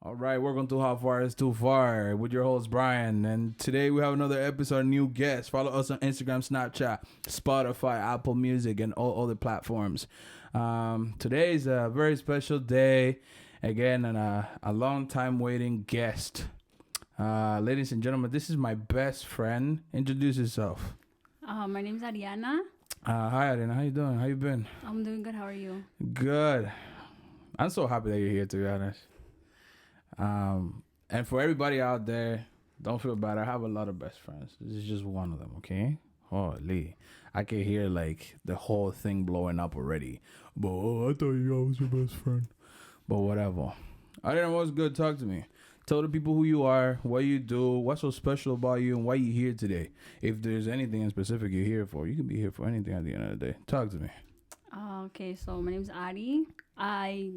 All right, welcome to How Far Is Too Far with your host Brian, and today we have another episode, new guest. Follow us on Instagram, Snapchat, Spotify, Apple Music, and all other platforms. Today is a very special day, again, and a long time waiting guest. Ladies and gentlemen, this is my best friend. Introduce yourself. My name's Ariana. Hi, Adina. How you doing? How you been? I'm doing good. How are you? Good. I'm so happy that you're here, to be honest. And for everybody out there, don't feel bad. I have a lot of best friends. This is just one of them, okay? Holy. I can hear like the whole thing blowing up already. But I thought you was your best friend. But whatever. I didn't know what's good. Talk to me. Tell the people who you are, what you do, what's so special about you, and why you're here today. If there's anything in specific you're here for, you can be here for anything at the end of the day. Talk to me. Okay, so my name's Ari. I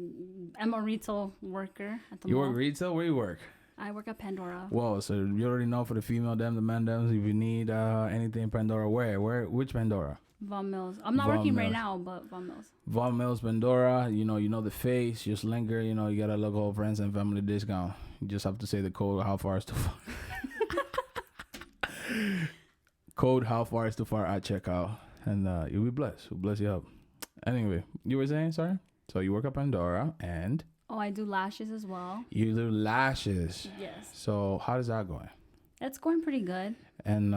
am a retail worker at the You mall. work retail? Where you work? I work at Pandora. Whoa, so you already know for the female them, the man them, if you need anything in Pandora, which Pandora? Von Mills. I'm not Von working right Mills. now, but Von Mills. Von Mills, Pandora, you know the face, just linger, you got a local friends and family discount. You just have to say the code, how far is too far. Code, how far is too far at checkout. And you'll be blessed. We'll bless you up. Anyway, you were saying, sorry? So you work at Pandora and Oh, I do lashes as well. you do lashes. Yes. So how is that going? It's going pretty good. And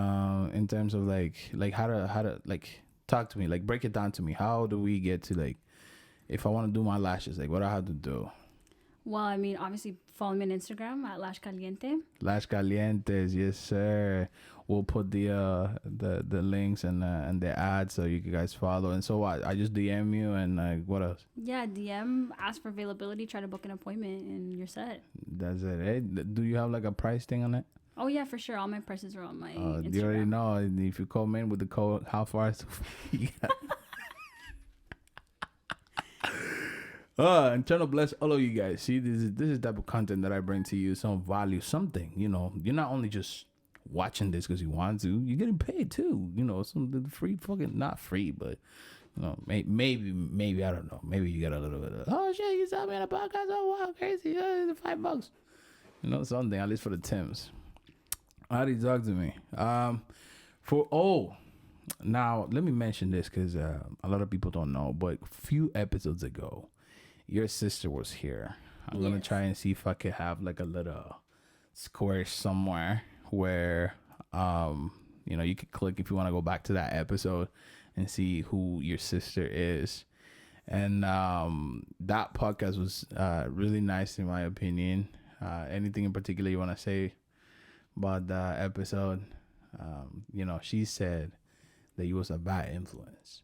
in terms of like how to like talk to me, like break it down to me. How do we get to like if I want to do my lashes, like what do I have to do? Well, I mean, obviously, follow me on Instagram at Lash Caliente. Lash Calientes, yes sir. We'll put the links and the ads so you guys follow. And so what? I just DM you and like what else? Yeah, DM, ask for availability, try to book an appointment, and you're set. That's it. Hey, do you have like a price thing on it? Oh, yeah, for sure. All my prices are on my Instagram. You already know. If you come in with the code, how far is I'm trying to bless all of you guys. See, this is the type of content that I bring to you. Some value, something. You're not only just watching this because you want to. You're getting paid too. Some free fucking not free, but maybe I don't know. Maybe you got a little bit of oh shit. You saw me on a podcast. Oh wow, crazy. $5. Something at least for the Tims. How do you talk to me? Now let me mention this because a lot of people don't know, but a few episodes ago, your sister was here. I'm gonna try and see if I could have like a little square somewhere where you could click if you want to go back to that episode and see who your sister is. And that podcast was really nice in my opinion. Anything in particular you want to say about that episode? She said that you was a bad influence.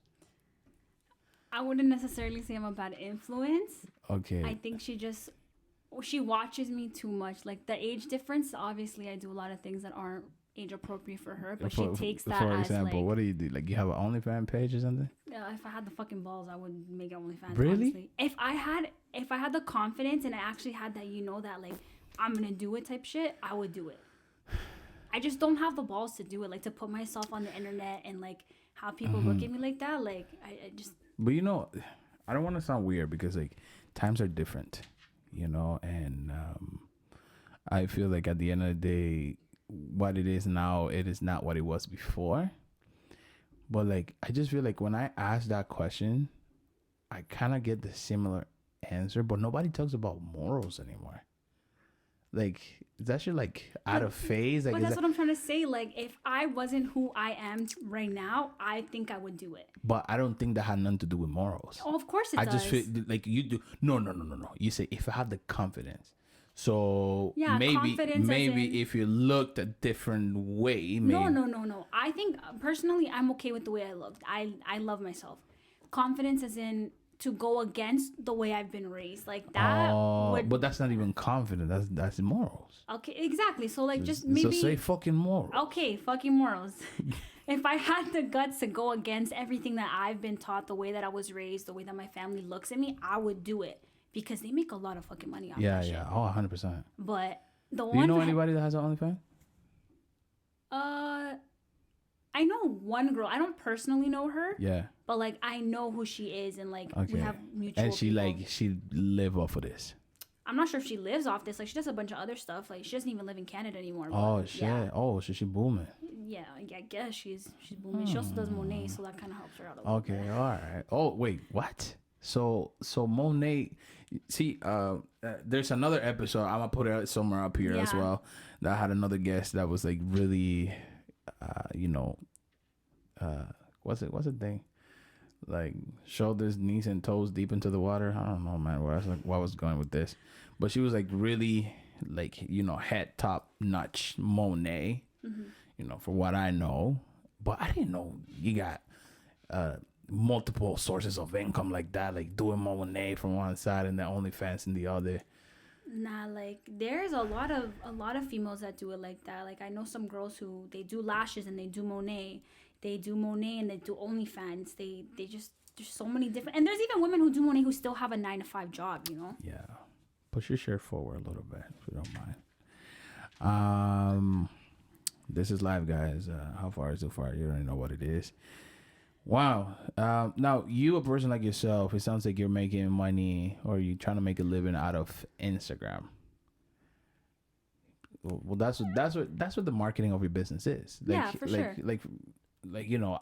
I wouldn't necessarily say I'm a bad influence. Okay. I think she watches me too much. Like the age difference, obviously I do a lot of things that aren't age appropriate for her, but she takes that for as example, like, what do you do? Like you have an OnlyFans page or something? if I had the fucking balls, I would make an OnlyFans. Really? Honestly. If I had the confidence and I actually had that, that like I'm gonna do it type shit, I would do it. I just don't have the balls to do it, like to put myself on the internet and like how people look at me like that. Like I just. But I don't want to sound weird because like times are different, and I feel like at the end of the day, what it is now, it is not what it was before. But like I just feel like when I ask that question, I kind of get the similar answer, but nobody talks about morals anymore. Like is that shit like out of phase? Like, but that's what I'm trying to say. Like, if I wasn't who I am right now, I think I would do it. But I don't think that had nothing to do with morals. Oh, of course it does. I just feel like you do. No. You say if I have the confidence. So yeah, maybe if you looked a different way. Maybe. No. I think personally, I'm okay with the way I looked. I love myself. Confidence as in to go against the way I've been raised, like that. But that's not even confident. That's morals. Okay, exactly. So like, just maybe. So say fucking morals. Okay, fucking morals. If I had the guts to go against everything that I've been taught, the way that I was raised, the way that my family looks at me, I would do it because they make a lot of fucking money off that shit. Yeah. Oh, 100%. But the Do one. you know anybody that has an OnlyFans? I know one girl. I don't personally know her. Yeah. But like I know who she is, and like Okay. we have mutual. And she people. like she live off of this. I'm not sure if she lives off this. Like she does a bunch of other stuff. Like she doesn't even live in Canada anymore. Oh but shit! Yeah, Oh, so she booming. yeah. I guess she's booming. She also does Monet, so that kind of helps her out a little Okay, bit. all right. Oh wait, what? So Monet, see, there's another episode. I'm gonna put it somewhere up here as Yeah. well. That had another guest that was like really, you know, what's the thing? Like shoulders, knees, and toes deep into the water. I don't know, man. Where I was going with this, but she was like really like head top notch Monet. For what I know, but I didn't know you got multiple sources of income like that, like doing Monet from one side and then OnlyFans in the other. Nah, like there's a lot of females that do it like that. Like I know some girls who they do lashes and they do Monet. They do Monet and they do OnlyFans. They just there's so many different, and there's even women who do Monet who still have a 9 to 5 job. Yeah, push your shirt forward a little bit if you don't mind. This is live, guys. How far is too far? You already know what it is. Wow. Now, you, a person like yourself, it sounds like you're making money or you're trying to make a living out of Instagram. Well, that's what the marketing of your business is. Like, Yeah, for sure. Like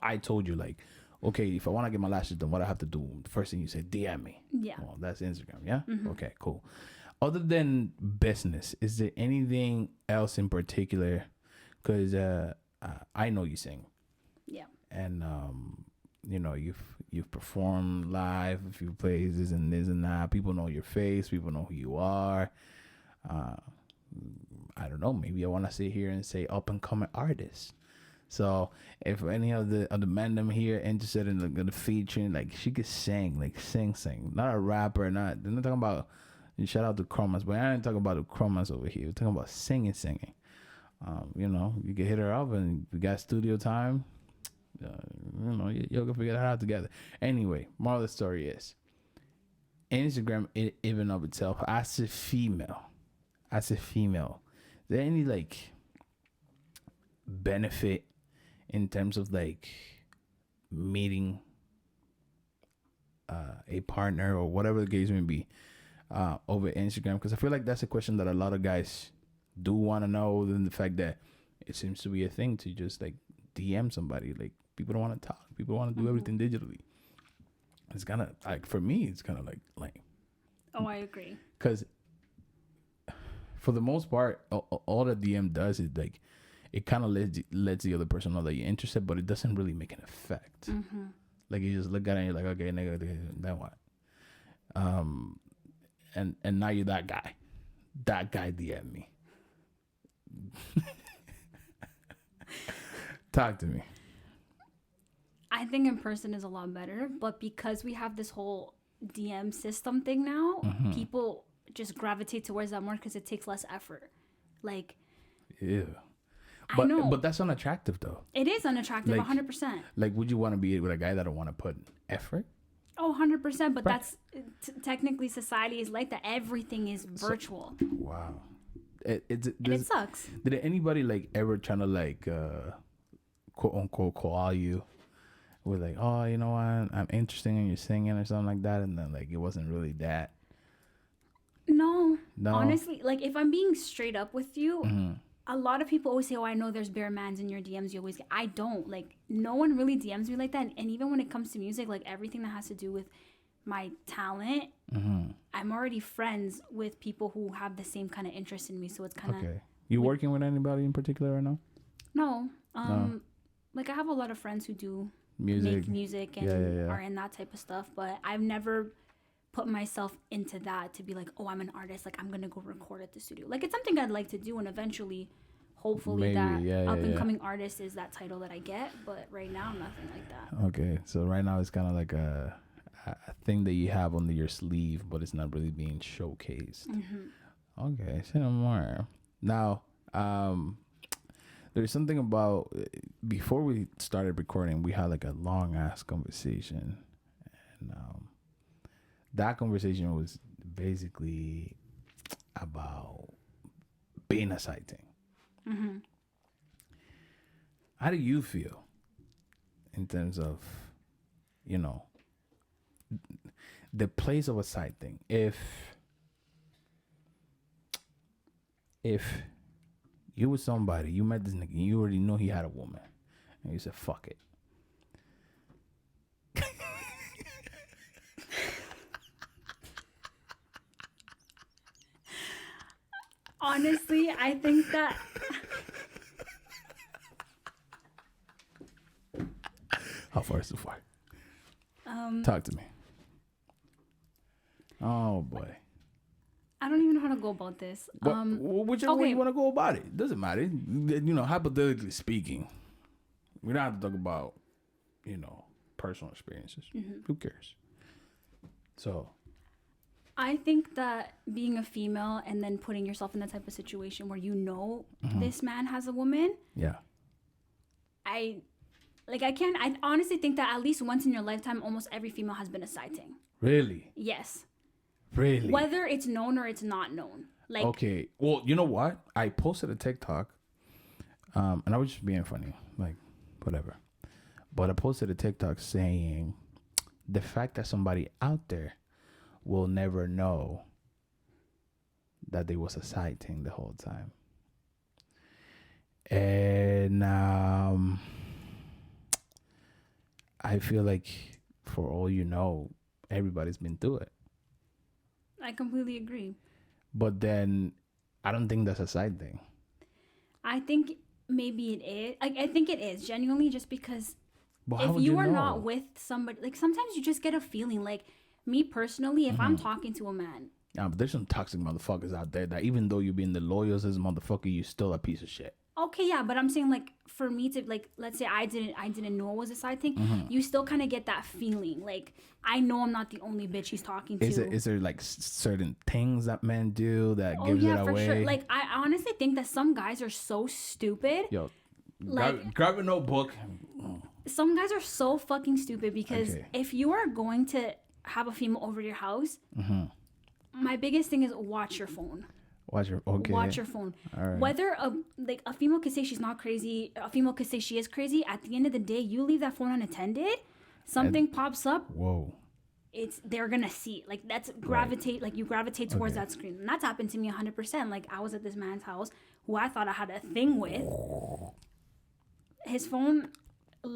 I told you, like, okay, if I want to get my lashes done, what I have to do? The first thing you say, DM me. Yeah. Well, that's Instagram. Yeah. Okay. Cool. Other than business, is there anything else in particular? Because I know you sing. Yeah. And you've performed live a few places and this and that. People know your face. People know who you are. I don't know. Maybe I want to sit here and say up and coming artist. So if any of the men them here interested in the featuring, like she could sing, like sing, not a rapper, not. They're not talking about. Shout out to Chromas, but I ain't talking about the Chromas over here. We're talking about singing. You can hit her up and we got studio time. You'll figure that out together. Anyway, moral of the story is Instagram, even of itself, as a female, is there any like benefit in terms of like meeting a partner or whatever the case may be over Instagram? Because I feel like that's a question that a lot of guys do want to know. Than the fact that it seems to be a thing to just like DM somebody. Like people don't want to talk. People want to do everything digitally. It's kind of like, for me, it's kind of like lame. Oh, I agree. Because for the most part, all the DM does is like it kind of lets the other person know that you're interested, but it doesn't really make an effect. Like you just look at it and you're like, okay, nigga, then what? And now you're that guy. That guy DM me. Talk to me. I think in person is a lot better, but because we have this whole DM system thing now, people just gravitate towards that more because it takes less effort. Like, Yeah. I know. But that's unattractive though. It is unattractive, Like- 100%. Like, would you want to be with a guy that don't want to put effort? Oh, 100%. But Right. that's technically society is like that. Everything is virtual. Wow. And it sucks. Did anybody like ever trying to like quote unquote call you with like, oh, you know what, I'm interested in your singing or something like that, and then like it wasn't really that? No. No. Honestly, like if I'm being straight up with you, Mm-hmm. a lot of people always say, oh, I know there's bare mans in your DMs. You always get. I don't. Like, no one really DMs me like that. And even when it comes to music, like everything that has to do with my talent, Mm-hmm. I'm already friends with people who have the same kind of interest in me. So it's kind of, Okay. You working with anybody in particular right now? no. Like I have a lot of friends who do Music. make music and Yeah. are in that type of stuff. But I've never put myself into that to be like, oh, I'm an artist. Like I'm going to go record at the studio. Like it's something I'd like to do. And eventually, hopefully Maybe, that yeah, up and yeah. coming artist is that title that I get. But right now, nothing like that. Okay, so right now it's kind of like a thing that you have under your sleeve, but it's not really being showcased. Okay, say no more. Now, there's something about before we started recording, we had like a long ass conversation, and that conversation was basically about being a side thing. How do you feel in terms of, the place of a side thing? If if you with somebody, you met this nigga, and you already know he had a woman, and you said, fuck it. Honestly, I think that How far is too far? Talk to me. Oh boy. I don't even know how to go about this. Whichever way okay. you want to go about it. Doesn't matter. You know, hypothetically speaking, we don't have to talk about, you know, personal experiences. Who cares? So I think that being a female and then putting yourself in that type of situation where you know this man has a woman, yeah. I honestly think that at least once in your lifetime, almost every female has been a sighting. Really? Yes. Really? Whether it's known or it's not known. Like, okay. Well, you know what? I posted a TikTok, and I was just being funny, like whatever. But I posted a TikTok saying the fact that somebody out there will never know that there was a sighting the whole time. And I feel like for all you know, everybody's been through it. I completely agree. But then I don't think that's a side thing. I think maybe it is. I think it is genuinely just because But how if would you you are know? not with somebody, like sometimes you just get a feeling. Like me personally, if I'm talking to a man, Yeah, but there's some toxic motherfuckers out there that even though you're being the loyalest as a motherfucker, you're still a piece of shit. okay, yeah, but I'm saying like for me to like, let's say I didn't know it was a side thing. You still kind of get that feeling. Like I know I'm not the only bitch he's talking to. Is there like certain things that men do that Oh gives yeah, it for away? sure. Like I honestly think that some guys are so stupid. Yo, Like grab a notebook. some guys are so fucking stupid because Okay. if you are going to have a female over your house, my biggest thing is watch your phone. Watch your phone. All right. Whether a female could say she's not crazy, a female could say she is crazy. At the end of the day, you leave that phone unattended, something pops up. Whoa. They're gonna see it. Like that's gravitate. Like you gravitate towards that screen, and that's happened to me 100%. Like I was at this man's house who I thought I had a thing with. His phone,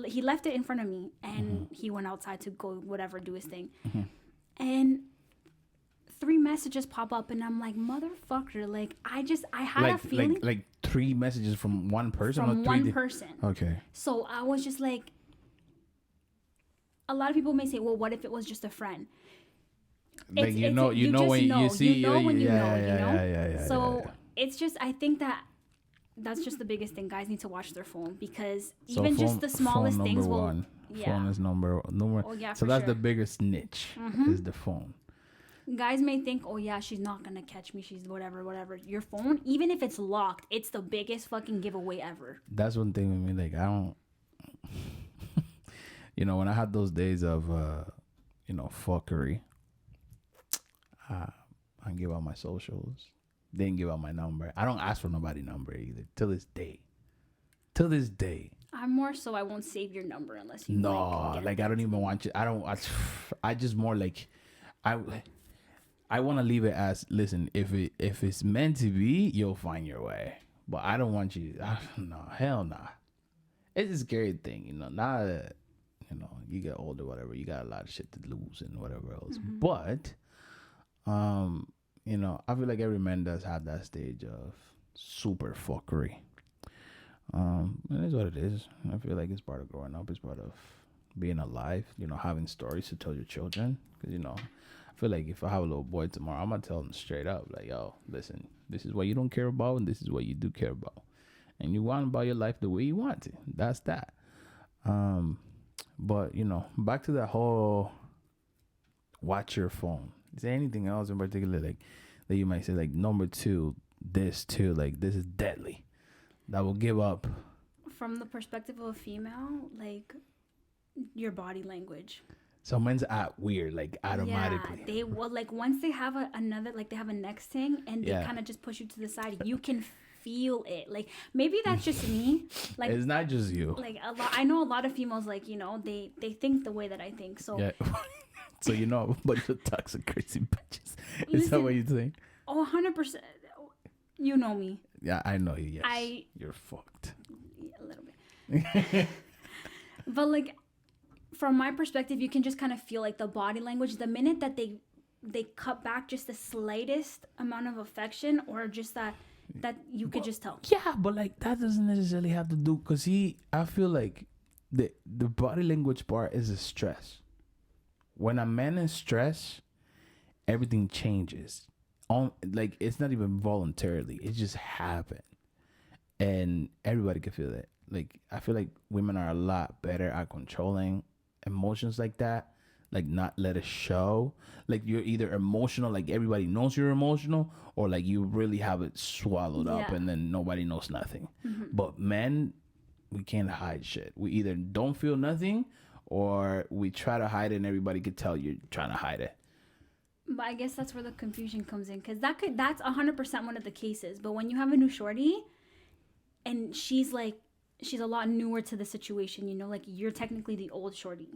he left it in front of me, and he went outside to go whatever, do his thing, and 3 messages pop up, and I'm like, motherfucker, like I had a feeling like 3 messages from one person from or 3 one person. Okay. So I was just like, a lot of people may say, well, what if it was just a friend? Like Yeah. So it's just, I think that's just the biggest thing. Guys need to watch their phone because So even just phone- the smallest phone things number will. one. Yeah. Phone is number. Oh, yeah, so for that's sure. the biggest niche is the phone. Guys may think, oh yeah, she's not gonna catch me. She's whatever. Your phone, even if it's locked, it's the biggest fucking giveaway ever. That's one thing with me. Like I don't. You know, when I had those days of, fuckery, I give out my socials. Didn't give out my number. I don't ask for nobody's number either. Till this day. I'm more so I won't save your number unless you No, get like I don't even want you. I just more like, I want to leave it as, listen, if it's meant to be, you'll find your way. But I don't want you. No, hell nah. It's a scary thing, Now that you get older, whatever, you got a lot of shit to lose and whatever else. But, I feel like every man does have that stage of super fuckery. It is what it is. I feel like it's part of growing up. It's part of being alive. Having stories to tell your children. Because I feel like if I have a little boy tomorrow, I'm gonna tell him straight up, like, yo, listen, this is what you don't care about, and this is what you do care about, and you want about your life the way you want it. That's that. But back to that whole watch your phone. Is there anything else in particular, like, that you might say, like, number 2, this too, like, this is deadly, that will give up? From the perspective of a female, like your body language. So men's act weird, like automatically. Yeah, they will, like, once they have another, like they have a next thing, and they kind of just push you to the side. You can feel it. Like maybe that's just me. Like it's not just you. Like I know a lot of females, like they think the way that I think. So yeah. So a bunch of toxic, crazy bitches. Is Listen, that what you think? Oh, 100%. You know me. Yeah, I know you. Yes, I- you're fucked. A little bit. But like, from my perspective, you can just kind of feel like the body language. The minute that they cut back just the slightest amount of affection, or just that you could just tell. Yeah, but like that doesn't necessarily have to do because I feel like the body language part is a stress. When a man is stressed, everything changes. On like it's not even voluntarily; it just happened, and everybody can feel it. Like I feel like women are a lot better at controlling emotions like that, like not let it show. Like you're either emotional, like everybody knows you're emotional, or like you really have it swallowed up, Yeah. and then nobody knows nothing. But men, we can't hide shit. We either don't feel nothing, or we try to hide it, and everybody could tell you're trying to hide it. But I guess that's where the confusion comes in, because that's 100% one of the cases. But when you have a new shorty, and she's a lot newer to the situation, you know, like you're technically the old shorty.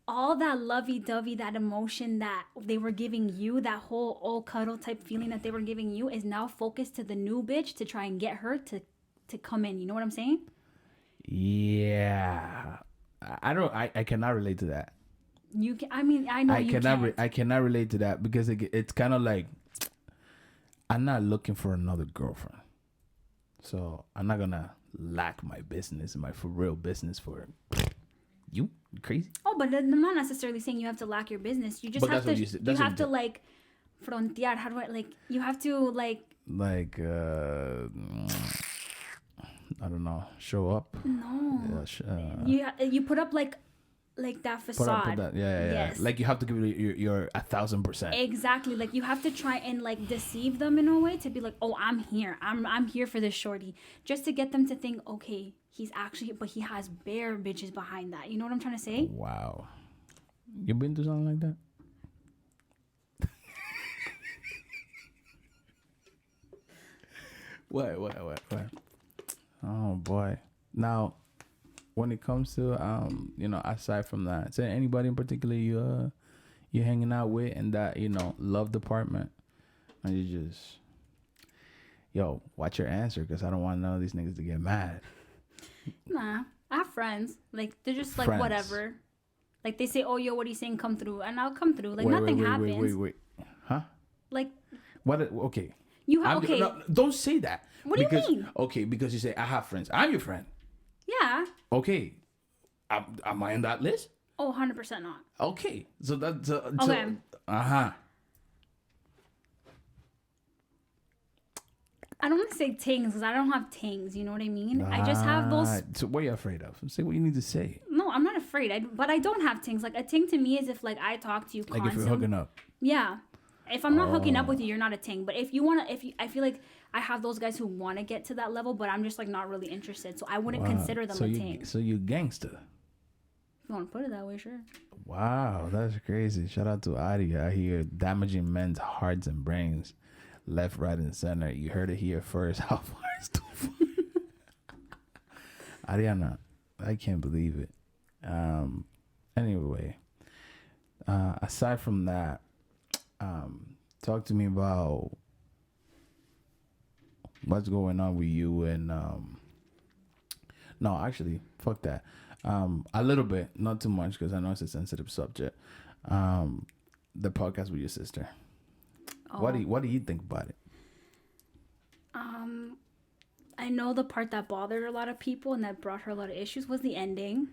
All that lovey-dovey, that emotion that they were giving you, that whole old cuddle type feeling that they were giving you, is now focused to the new bitch to try and get her to come in. You know what I'm saying? Yeah, I don't. I cannot relate to that. You can. I mean, I know you can't. I cannot relate to that because it's kind of like I'm not looking for another girlfriend, so I'm not gonna lack my business, my for real business for you. You crazy? Oh, but I'm not necessarily saying you have to lack your business. You just But have that's what to. you said- You that's what have you to said. like frontear. How do I like? You have to like. Like I don't know, show up. No. Yeah, You put up like that facade. put that. Yeah. Yes. Like you have to give it your 1,000%. Exactly. Like you have to try and like deceive them in a way to be like, oh, I'm here. I'm here for this shorty, just to get them to think, okay, he's actually, but he has bare bitches behind that. You know what I'm trying to say? Wow, you been through something like that? What? Oh boy. Now, when it comes to aside from that, is there anybody in particular you hanging out with in that love department, and you just watch your answer because I don't want none of these niggas to get mad. Nah, I have friends. Like they're just like Friends. whatever. Like they say, oh yo, what are you saying? Come through, and I'll come through. Like nothing happens. Wait. Huh? Like What? Okay. you have okay. No, don't say that. What do you mean? Okay, because you say I have friends. I'm your friend. Yeah. Okay. Am I on that list? Oh, 100% not. Okay. So that's Okay. I don't want to say tings because I don't have tings. You know what I mean? I just have those. So what are you afraid of? Say what you need to say. No, I'm not afraid. But I don't have tings. Like a ting to me is if like I talk to you Like constantly. if you're hooking up. Yeah. If I'm not hooking up with you, you're not a ting. But if you want to, I feel like I have those guys who want to get to that level, but I'm just like not really interested. So I wouldn't consider them a ting. So you gangster. If you want to put it that way, sure. Wow, that's crazy. Shout out to Adi out here damaging men's hearts and brains, left, right, and center. You heard it here first. How far is too far? Ariana, I can't believe it. Anyway, aside from that, talk to me about what's going on with you and no, actually, fuck that. A little bit, not too much, because I know it's a sensitive subject. The podcast with your sister. Oh. What do you think about it? I know the part that bothered a lot of people and that brought her a lot of issues was the ending.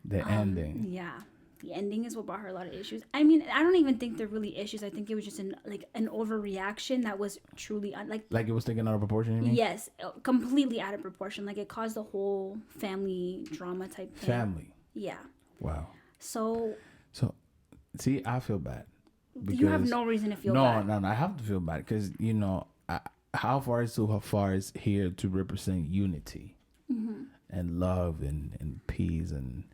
The ending. Yeah. The ending is what brought her a lot of issues. I mean, I don't even think they're really issues. I think it was just an overreaction that was truly Like it was taken out of proportion, you mean? Yes, completely out of proportion. Like it caused a whole family drama type thing. Family. Yeah. Wow. So See, I feel bad. you have no reason to feel bad. No, I have to feel bad because how far is here to represent unity and love and peace and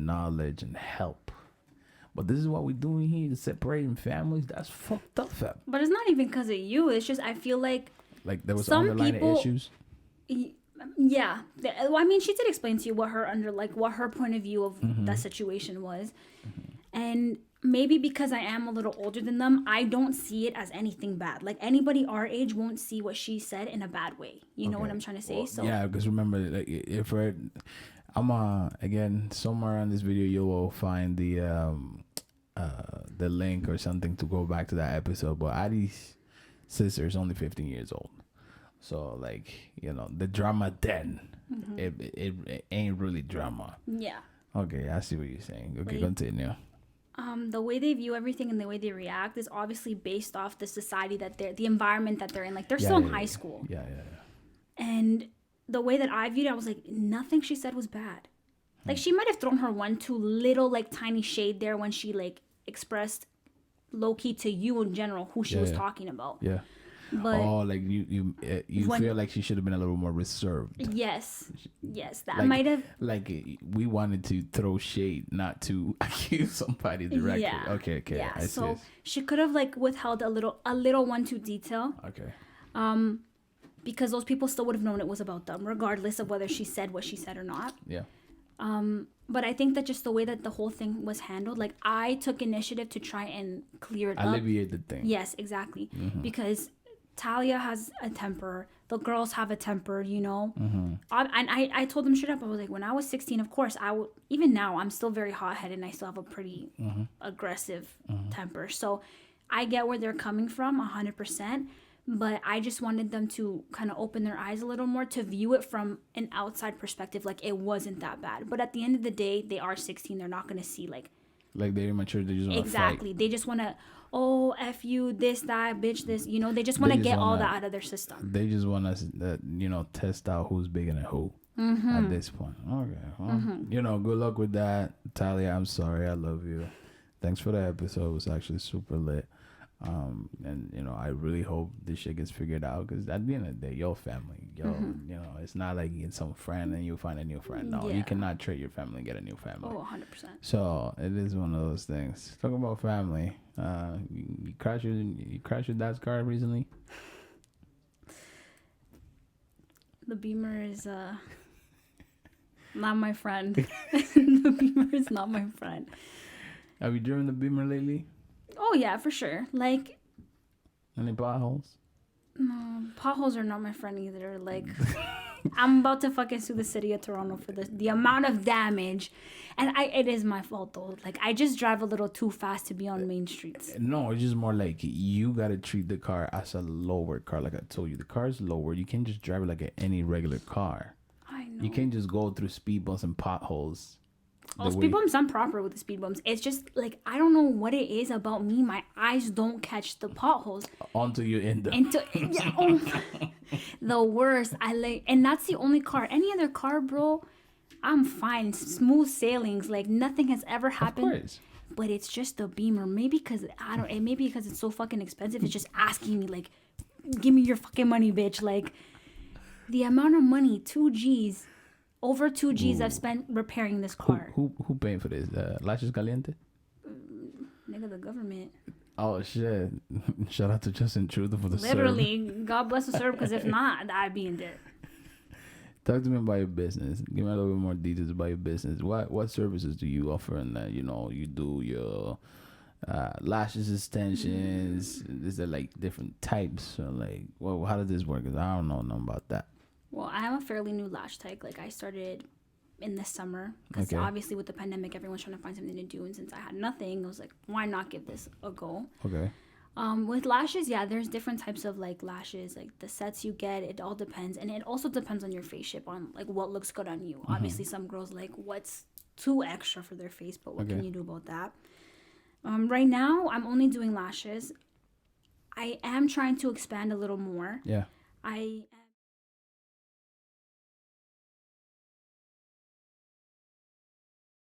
knowledge and help. But this is what we're doing here, separating families. That's fucked up, fam. But it's not even because of you. It's just I feel like there was some underlying people- issues. yeah. Well, I mean, she did explain to you what her point of view of that situation was, and maybe because I am a little older than them, I don't see it as anything bad. Like anybody our age won't see what she said in a bad way. You know what I'm trying to say? Well, So yeah, because remember, like, if we're, I'm again somewhere on this video you will find the link or something to go back to that episode. But Adi's sister is only 15 years old, so like, you know, the drama then, it ain't really drama. Yeah. Okay, I see what you're saying. Okay, Like, continue. The way they view everything and the way they react is obviously based off the society that the environment that they're in. Like they're still in high school. Yeah. And the way that I viewed it, I was like, nothing she said was bad. Like she might have thrown her 1-2 little like tiny shade there when she like expressed low key to you in general who she was talking about. Yeah. But like you feel like she should have been a little more reserved. yes, that Like, might have. like we wanted to throw shade, not to accuse somebody directly. Yeah. Okay. Yeah. I So see. she could have like withheld a little 1-2 detail. Okay. Because those people still would have known it was about them, regardless of whether she said what she said or not. Yeah. But I think that just the way that the whole thing was handled, like I took initiative to try and clear it up. Alleviate the thing. Yes, exactly. Because Talia has a temper. The girls have a temper, you know. And I told them straight up. I was like, when I was 16, of course, even now, I'm still very hot-headed and I still have a pretty aggressive temper. So I get where they're coming from 100%. But I just wanted them to kind of open their eyes a little more to view it from an outside perspective. Like it wasn't that bad. But at the end of the day, they are 16. They're not going to see like they're immature. They just want to exactly. They just want to, oh, F you, this, that, bitch, this. You know, they just want to get all that out of their system. They just want us to, test out who's bigger than who at this point. Okay. Well, good luck with that. Talia, I'm sorry. I love you. Thanks for the episode. It was actually super lit. And I really hope this shit gets figured out, because at the end of the day, your family, it's not like you get some friend and you find a new friend. No, you cannot trade your family and get a new family. Oh, 100%. So it is one of those things. Talking about family, you crashed your dad's car recently. The Beamer is not my friend. The Beamer is not my friend. Have you driven the Beamer lately? Oh yeah, for sure. Like, any potholes? No, potholes are not my friend either. Like, I'm about to fucking sue the city of Toronto for the amount of damage, and it is my fault though. Like, I just drive a little too fast to be on main streets. No, it's just more like you gotta treat the car as a lower car. Like I told you, the car is lower. You can't just drive it like any regular car. I know. You can't just go through speed bumps and potholes. Oh, speed bumps, I'm proper with the speed bumps. It's just like, I don't know what it is about me. My eyes don't catch the potholes until you end up. The worst. And that's the only car. Any other car, bro, I'm fine. Smooth sailings. Like nothing has ever happened. Of course. But it's just the Beamer. Maybe because maybe because it's so fucking expensive. It's just asking me like, give me your fucking money, bitch. Like the amount of money, 2 G's. Over 2 G's I've spent repairing this car. Who paying for this? Lashes Caliente? Nigga, the government. Oh shit! Shout out to Justin Trudeau for the literally. God bless the serve, because if not, I'd be in debt. Talk to me about your business. Give me a little bit more details about your business. What services do you offer? And you do your lashes extensions. Is there like different types? Or like, well, how does this work? 'Cause I don't know nothing about that. Well, I am a fairly new lash tech. Like, I started in the summer because obviously with the pandemic, everyone's trying to find something to do. And since I had nothing, I was like, why not give this a go? Okay. With lashes, there's different types of like lashes, like the sets you get. It all depends, and it also depends on your face shape, on like what looks good on you. Obviously, some girls like what's too extra for their face, but what can you do about that? Right now, I'm only doing lashes. I am trying to expand a little more. Yeah. I